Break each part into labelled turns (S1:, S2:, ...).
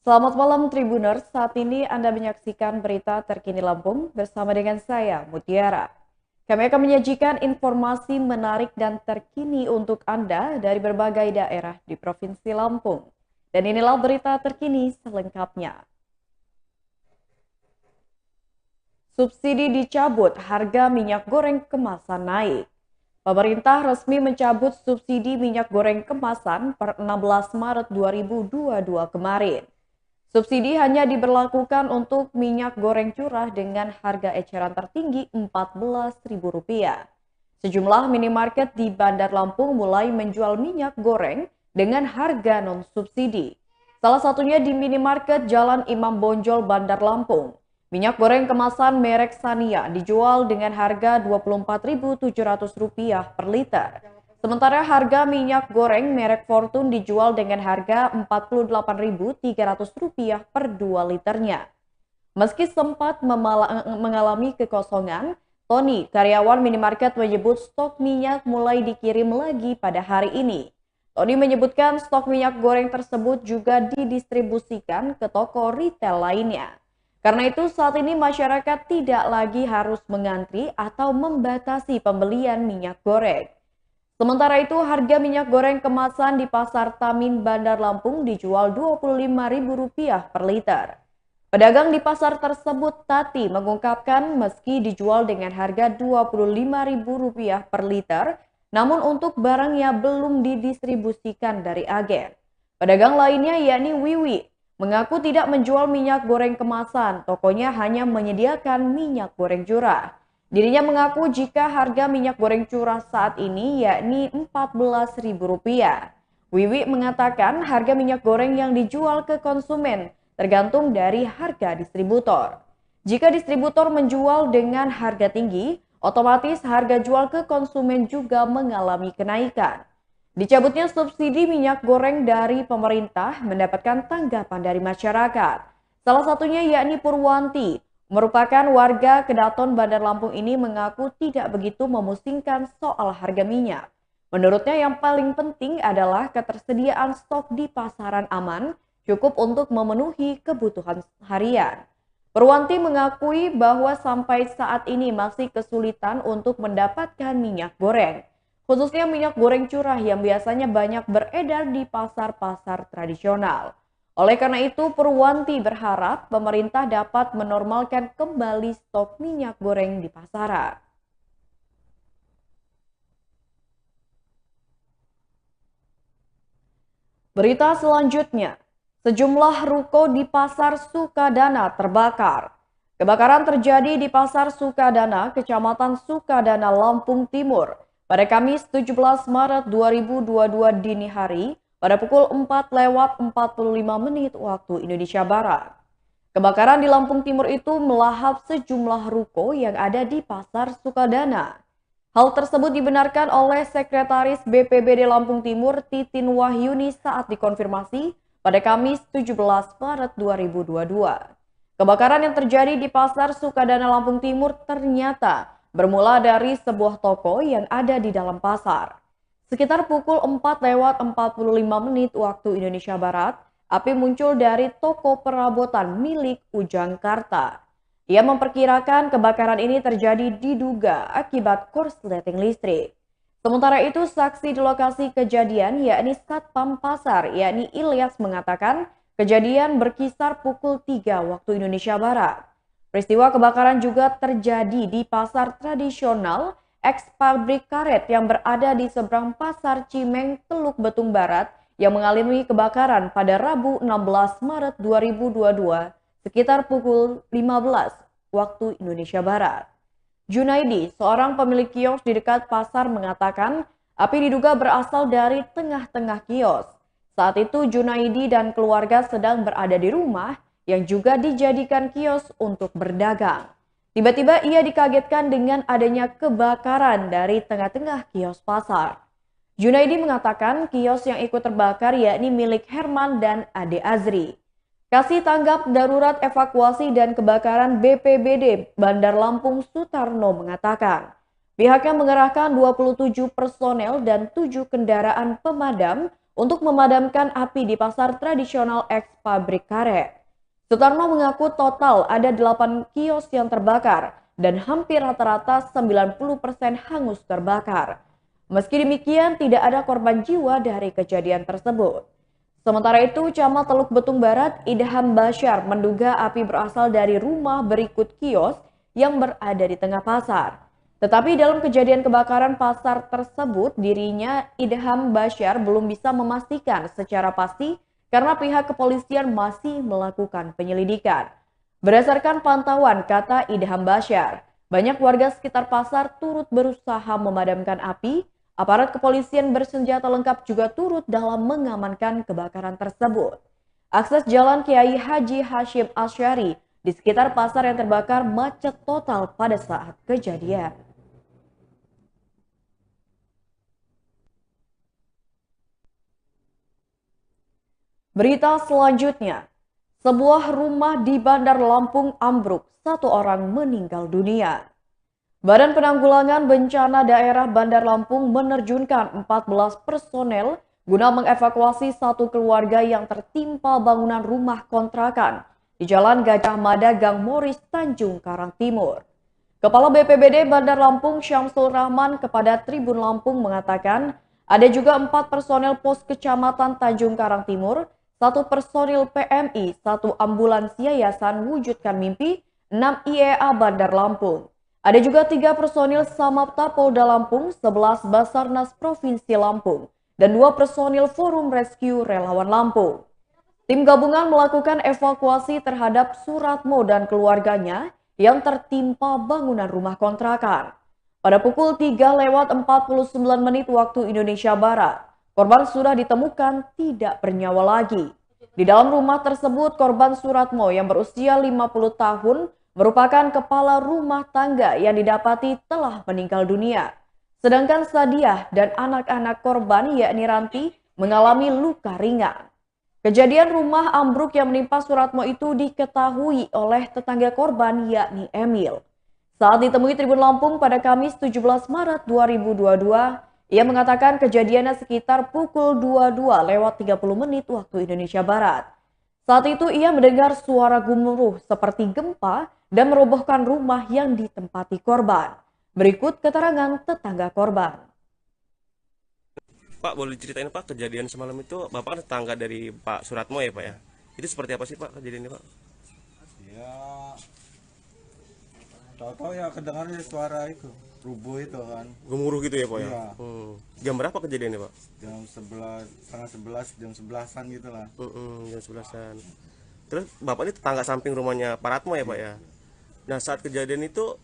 S1: Selamat malam Tribuners, saat ini Anda menyaksikan berita terkini Lampung bersama dengan saya, Mutiara. Kami akan menyajikan informasi menarik dan terkini untuk Anda dari berbagai daerah di Provinsi Lampung. Dan inilah berita terkini selengkapnya. Subsidi dicabut, harga minyak goreng kemasan naik. Pemerintah resmi mencabut subsidi minyak goreng kemasan per 16 Maret 2022 kemarin. Subsidi hanya diberlakukan untuk minyak goreng curah dengan harga eceran tertinggi Rp14.000. Sejumlah minimarket di Bandar Lampung mulai menjual minyak goreng dengan harga non-subsidi. Salah satunya di minimarket Jalan Imam Bonjol, Bandar Lampung. Minyak goreng kemasan merek Sania dijual dengan harga Rp24.700 per liter. Sementara harga minyak goreng merek Fortune dijual dengan harga Rp48.300 per 2 liternya. Meski sempat mengalami kekosongan, Tony, karyawan minimarket menyebut stok minyak mulai dikirim lagi pada hari ini. Tony menyebutkan stok minyak goreng tersebut juga didistribusikan ke toko retail lainnya. Karena itu saat ini masyarakat tidak lagi harus mengantri atau membatasi pembelian minyak goreng. Sementara itu, harga minyak goreng kemasan di Pasar Tamin Bandar Lampung dijual Rp25.000 per liter. Pedagang di pasar tersebut, Tati, mengungkapkan meski dijual dengan harga Rp25.000 per liter, namun untuk barangnya belum didistribusikan dari agen. Pedagang lainnya yakni Wiwi, mengaku tidak menjual minyak goreng kemasan, tokonya hanya menyediakan minyak goreng curah. Dirinya mengaku jika harga minyak goreng curah saat ini yakni Rp14.000. Wiwi mengatakan harga minyak goreng yang dijual ke konsumen tergantung dari harga distributor. Jika distributor menjual dengan harga tinggi, otomatis harga jual ke konsumen juga mengalami kenaikan. Dicabutnya subsidi minyak goreng dari pemerintah mendapatkan tanggapan dari masyarakat. Salah satunya yakni Purwanti, merupakan warga Kedaton Bandar Lampung ini mengaku tidak begitu memusingkan soal harga minyak. Menurutnya yang paling penting adalah ketersediaan stok di pasaran aman, cukup untuk memenuhi kebutuhan harian. Purwanti mengakui bahwa sampai saat ini masih kesulitan untuk mendapatkan minyak goreng. Khususnya minyak goreng curah yang biasanya banyak beredar di pasar-pasar tradisional. Oleh karena itu, Purwanti berharap pemerintah dapat menormalkan kembali stok minyak goreng di pasaran. Berita selanjutnya, sejumlah ruko di Pasar Sukadana terbakar. Kebakaran terjadi di Pasar Sukadana, Kecamatan Sukadana, Lampung Timur, pada Kamis 17 Maret 2022 dini hari pada pukul 4:45 waktu Indonesia Barat. Kebakaran di Lampung Timur itu melahap sejumlah ruko yang ada di Pasar Sukadana. Hal tersebut dibenarkan oleh Sekretaris BPBD Lampung Timur Titin Wahyuni saat dikonfirmasi pada Kamis 17 Maret 2022. Kebakaran yang terjadi di Pasar Sukadana Lampung Timur ternyata bermula dari sebuah toko yang ada di dalam pasar. Sekitar pukul 4:45 waktu Indonesia Barat, api muncul dari toko perabotan milik Ujang Karta. Ia memperkirakan kebakaran ini terjadi diduga akibat korsleting listrik. Sementara itu, saksi di lokasi kejadian yakni Satpam Pasar yakni Ilyas mengatakan kejadian berkisar pukul 3 waktu Indonesia Barat. Peristiwa kebakaran juga terjadi di pasar tradisional eks-pabrik karet yang berada di seberang Pasar Cimeng, Teluk Betung Barat yang mengalami kebakaran pada Rabu 16 Maret 2022 sekitar pukul 15 waktu Indonesia Barat. Junaidi, seorang pemilik kios di dekat pasar mengatakan api diduga berasal dari tengah-tengah kios. Saat itu Junaidi dan keluarga sedang berada di rumah yang juga dijadikan kios untuk berdagang. Tiba-tiba ia dikagetkan dengan adanya kebakaran dari tengah-tengah kios pasar. Junaidi mengatakan kios yang ikut terbakar yakni milik Herman dan Ade Azri. Kasih tanggap darurat evakuasi dan kebakaran BPBD Bandar Lampung Sutarno mengatakan, pihaknya mengerahkan 27 personel dan 7 kendaraan pemadam untuk memadamkan api di pasar tradisional eks pabrik karet. Sutarno mengaku total ada 8 kios yang terbakar dan hampir rata-rata 90% hangus terbakar. Meski demikian, tidak ada korban jiwa dari kejadian tersebut. Sementara itu, Camat Teluk Betung Barat, Idham Basyar menduga api berasal dari rumah berikut kios yang berada di tengah pasar. Tetapi dalam kejadian kebakaran pasar tersebut, dirinya Idham Basyar belum bisa memastikan secara pasti karena pihak kepolisian masih melakukan penyelidikan. Berdasarkan pantauan, kata Idham Basyar, banyak warga sekitar pasar turut berusaha memadamkan api. Aparat kepolisian bersenjata lengkap juga turut dalam mengamankan kebakaran tersebut. Akses jalan Kiai Haji Hashim Asy'ari di sekitar pasar yang terbakar macet total pada saat kejadian. Berita selanjutnya, sebuah rumah di Bandar Lampung ambruk, 1 orang meninggal dunia. Badan Penanggulangan Bencana Daerah Bandar Lampung menerjunkan 14 personel guna mengevakuasi 1 keluarga yang tertimpa bangunan rumah kontrakan di Jalan Gajah Mada, Gang Moris, Tanjung Karang Timur. Kepala BPBD Bandar Lampung Syamsul Rahman kepada Tribun Lampung mengatakan ada juga 4 personel pos kecamatan Tanjung Karang Timur, 1 personil PMI, 1 ambulans Yayasan Wujudkan Mimpi, 6 IEA Bandar Lampung. Ada juga 3 personil Samapta Polda Lampung, 11 Basarnas Provinsi Lampung, dan 2 personil Forum Rescue Relawan Lampung. Tim gabungan melakukan evakuasi terhadap Suratmo dan keluarganya yang tertimpa bangunan rumah kontrakan. Pada pukul 3:49 waktu Indonesia Barat, korban sudah ditemukan tidak bernyawa lagi. Di dalam rumah tersebut, korban Suratmo yang berusia 50 tahun merupakan kepala rumah tangga yang didapati telah meninggal dunia. Sedangkan Sadiah dan anak-anak korban yakni Ranti mengalami luka ringan. Kejadian rumah ambruk yang menimpa Suratmo itu diketahui oleh tetangga korban yakni Emil. Saat ditemui Tribun Lampung pada Kamis 17 Maret 2022, ia mengatakan kejadiannya sekitar pukul 22:30 waktu Indonesia Barat. Saat itu ia mendengar suara gemuruh seperti gempa dan merobohkan rumah yang ditempati korban. Berikut keterangan tetangga korban.
S2: Pak, boleh diceritain Pak kejadian semalam itu? Bapak kan tetangga dari Pak Suratmo ya Pak ya? Itu seperti apa sih Pak kejadiannya Pak?
S3: Ya, tahu-tahu ya kedengarannya suara itu, rubuh itu kan.
S2: Gemuruh gitu ya Pak ya?
S3: Iya.
S2: Jam berapa kejadiannya Pak?
S3: Jam 11, setengah 11, jam 11-an gitu lah.
S2: Jam 11-an. Terus Bapak ini tetangga samping rumahnya Pak Ratmo ya Pak ya? Nah saat kejadian itu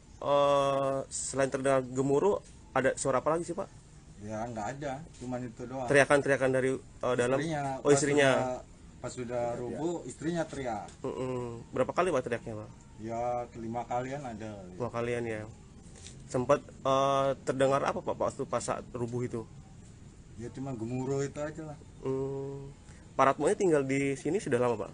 S2: selain terdengar gemuruh, ada suara apa lagi sih Pak?
S3: Ya nggak ada, cuman itu doang.
S2: Teriakan-teriakan dari dalam? Oh istrinya?
S3: Pas sudah rubuh, istrinya teriak.
S2: Berapa kali Pak teriaknya Pak?
S3: Ya 5 kalian ada.
S2: 5 kalian ya. Sempat terdengar apa Pak pas saat rubuh itu?
S3: Ya cuma gemuruh itu aja lah.
S2: Pak Ratmo ini tinggal di sini sudah lama Pak?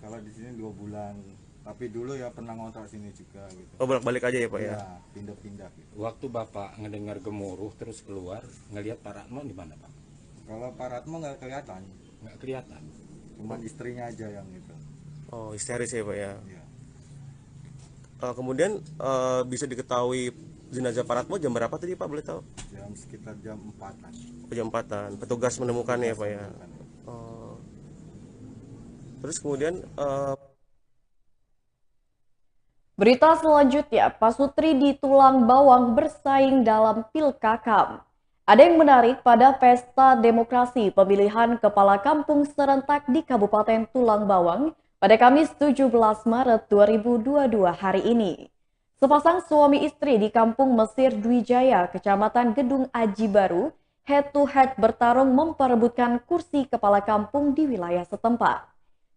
S3: Kalau di sini 2 bulan. Tapi dulu ya pernah ngontrak sini juga gitu.
S2: Oh bolak-balik aja ya Pak ya?
S3: Ya, pindah-pindah gitu.
S4: Waktu Bapak ngedengar gemuruh terus keluar, ngelihat Pak Ratmo di mana Pak?
S3: Kalau Pak Ratmo nggak kelihatan,
S4: Nggak kelihatan.
S3: cuman istrinya aja yang gitu.
S2: Oh histeris ya Pak ya?
S3: Ya.
S2: Kemudian bisa diketahui jenazah Pak Ratmo jam berapa tadi Pak, boleh tahu?
S3: Sekitar jam 4-an.
S2: Jam 4-an, petugas menemukannya ya Pak ya? Terus kemudian
S1: Berita selanjutnya, Pasutri di Tulang Bawang bersaing dalam Pilkakam. Ada yang menarik pada pesta demokrasi pemilihan kepala kampung serentak di Kabupaten Tulang Bawang pada Kamis 17 Maret 2022 hari ini. Sepasang suami istri di Kampung Mesir Dwijaya, Kecamatan Gedung Aji Baru, head to head bertarung memperebutkan kursi kepala kampung di wilayah setempat.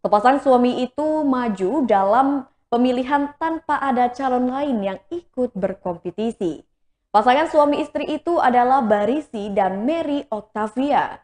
S1: Sepasang suami itu maju dalam pemilihan tanpa ada calon lain yang ikut berkompetisi. Pasangan suami istri itu adalah Barisi dan Mary Octavia.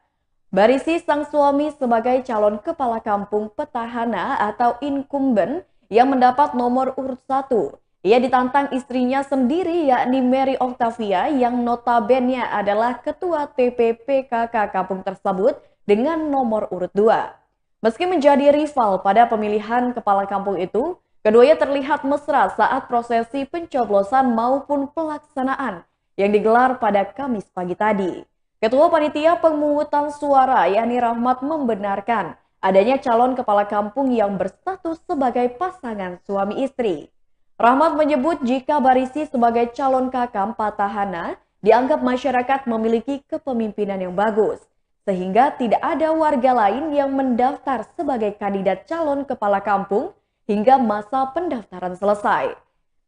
S1: Barisi sang suami sebagai calon kepala kampung petahana atau incumbent yang mendapat nomor urut 1 Ia ditantang istrinya sendiri yakni Mary Octavia yang notabene adalah ketua TPPKK kampung tersebut dengan nomor urut 2. Meski menjadi rival pada pemilihan kepala kampung itu, keduanya terlihat mesra saat prosesi pencoblosan maupun pelaksanaan yang digelar pada Kamis pagi tadi. Ketua Panitia Pemungutan Suara Yani Rahmat membenarkan adanya calon kepala kampung yang berstatus sebagai pasangan suami istri. Rahmat menyebut jika Barisi sebagai calon kakam petahana dianggap masyarakat memiliki kepemimpinan yang bagus, sehingga tidak ada warga lain yang mendaftar sebagai kandidat calon kepala kampung hingga masa pendaftaran selesai.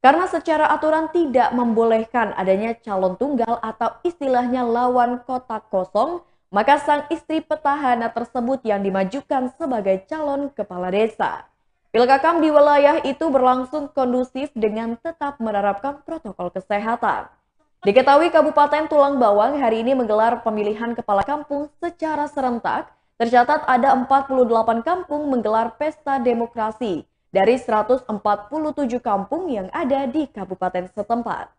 S1: Karena secara aturan tidak membolehkan adanya calon tunggal atau istilahnya lawan kotak kosong, maka sang istri petahana tersebut yang dimajukan sebagai calon kepala desa. Pilkakam di wilayah itu berlangsung kondusif dengan tetap menerapkan protokol kesehatan. Diketahui Kabupaten Tulang Bawang hari ini menggelar pemilihan kepala kampung secara serentak. Tercatat ada 48 kampung menggelar pesta demokrasi dari 147 kampung yang ada di kabupaten setempat.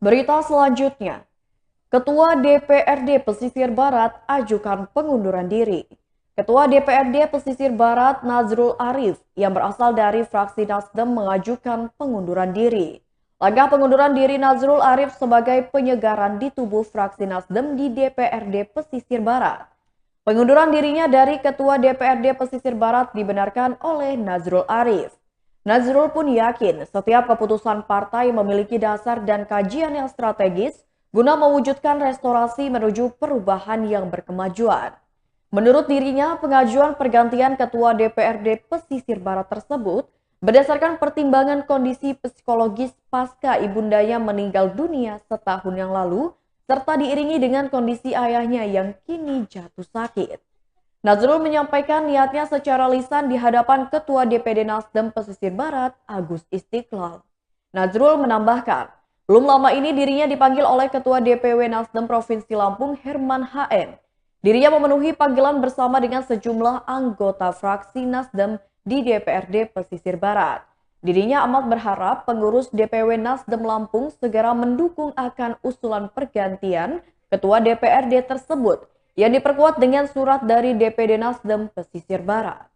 S1: Berita selanjutnya. Ketua DPRD Pesisir Barat ajukan pengunduran diri. Ketua DPRD Pesisir Barat Nazrul Arif yang berasal dari fraksi Nasdem mengajukan pengunduran diri. Langkah pengunduran diri Nazrul Arif sebagai penyegaran di tubuh fraksi Nasdem di DPRD Pesisir Barat. Pengunduran dirinya dari Ketua DPRD Pesisir Barat dibenarkan oleh Nazrul Arif. Nazrul pun yakin setiap keputusan partai memiliki dasar dan kajian yang strategis guna mewujudkan restorasi menuju perubahan yang berkemajuan. Menurut dirinya, pengajuan pergantian Ketua DPRD Pesisir Barat tersebut berdasarkan pertimbangan kondisi psikologis pasca ibundanya meninggal dunia setahun yang lalu, serta diiringi dengan kondisi ayahnya yang kini jatuh sakit. Nazrul menyampaikan niatnya secara lisan di hadapan Ketua DPD Nasdem Pesisir Barat, Agus Istiqlal. Nazrul menambahkan, belum lama ini dirinya dipanggil oleh Ketua DPW Nasdem Provinsi Lampung Herman HN. Dirinya memenuhi panggilan bersama dengan sejumlah anggota fraksi Nasdem di DPRD Pesisir Barat. Dirinya amat berharap pengurus DPW Nasdem Lampung segera mendukung akan usulan pergantian Ketua DPRD tersebut yang diperkuat dengan surat dari DPD Nasdem Pesisir Barat.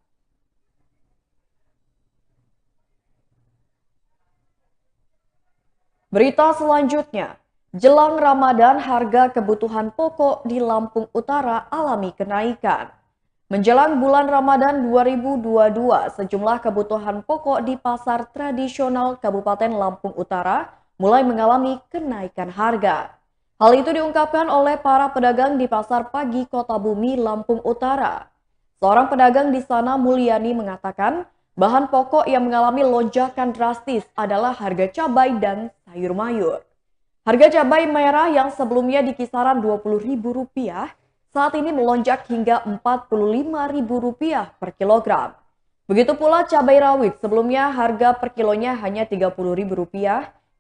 S1: Berita selanjutnya, jelang Ramadan harga kebutuhan pokok di Lampung Utara alami kenaikan. Menjelang bulan Ramadan 2022, sejumlah kebutuhan pokok di pasar tradisional Kabupaten Lampung Utara mulai mengalami kenaikan harga. Hal itu diungkapkan oleh para pedagang di Pasar Pagi Kota Bumi, Lampung Utara. Seorang pedagang di sana, Mulyani, mengatakan bahan pokok yang mengalami lonjakan drastis adalah harga cabai dan sayur mayur. Harga cabai merah yang sebelumnya di kisaran Rp20.000 saat ini melonjak hingga Rp45.000 per kilogram. Begitu pula cabai rawit sebelumnya harga per kilonya hanya Rp30.000,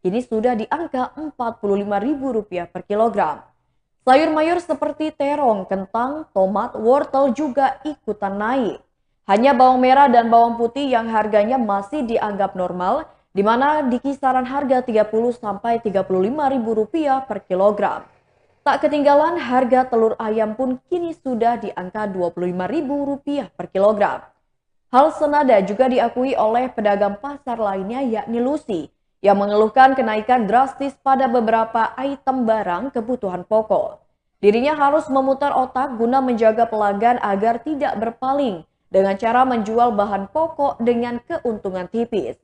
S1: kini sudah di angka Rp45.000 per kilogram. Sayur mayur seperti terong, kentang, tomat, wortel juga ikutan naik. Hanya bawang merah dan bawang putih yang harganya masih dianggap normal, di mana di kisaran harga Rp30 sampai Rp35.000 per kilogram. Tak ketinggalan harga telur ayam pun kini sudah di angka Rp25.000 per kilogram. Hal senada juga diakui oleh pedagang pasar lainnya yakni Lucy, yang mengeluhkan kenaikan drastis pada beberapa item barang kebutuhan pokok. Dirinya harus memutar otak guna menjaga pelanggan agar tidak berpaling dengan cara menjual bahan pokok dengan keuntungan tipis.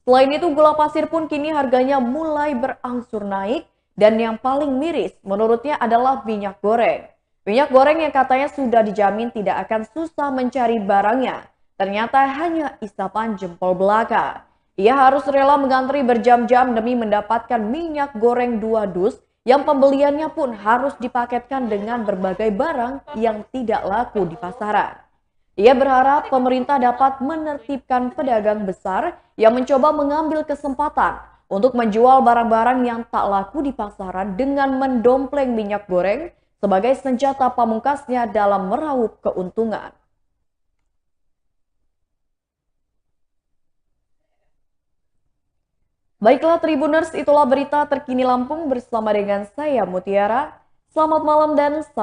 S1: Selain itu, gula pasir pun kini harganya mulai berangsur naik dan yang paling miris menurutnya adalah minyak goreng. Minyak goreng yang katanya sudah dijamin tidak akan susah mencari barangnya, ternyata hanya isapan jempol belaka. Ia harus rela mengantri berjam-jam demi mendapatkan minyak goreng 2 dus yang pembeliannya pun harus dipaketkan dengan berbagai barang yang tidak laku di pasaran. Ia berharap pemerintah dapat menertibkan pedagang besar yang mencoba mengambil kesempatan untuk menjual barang-barang yang tak laku di pasaran dengan mendompleng minyak goreng sebagai senjata pamungkasnya dalam meraup keuntungan. Baiklah Tribuners, itulah berita terkini Lampung bersama dengan saya Mutiara. Selamat malam dan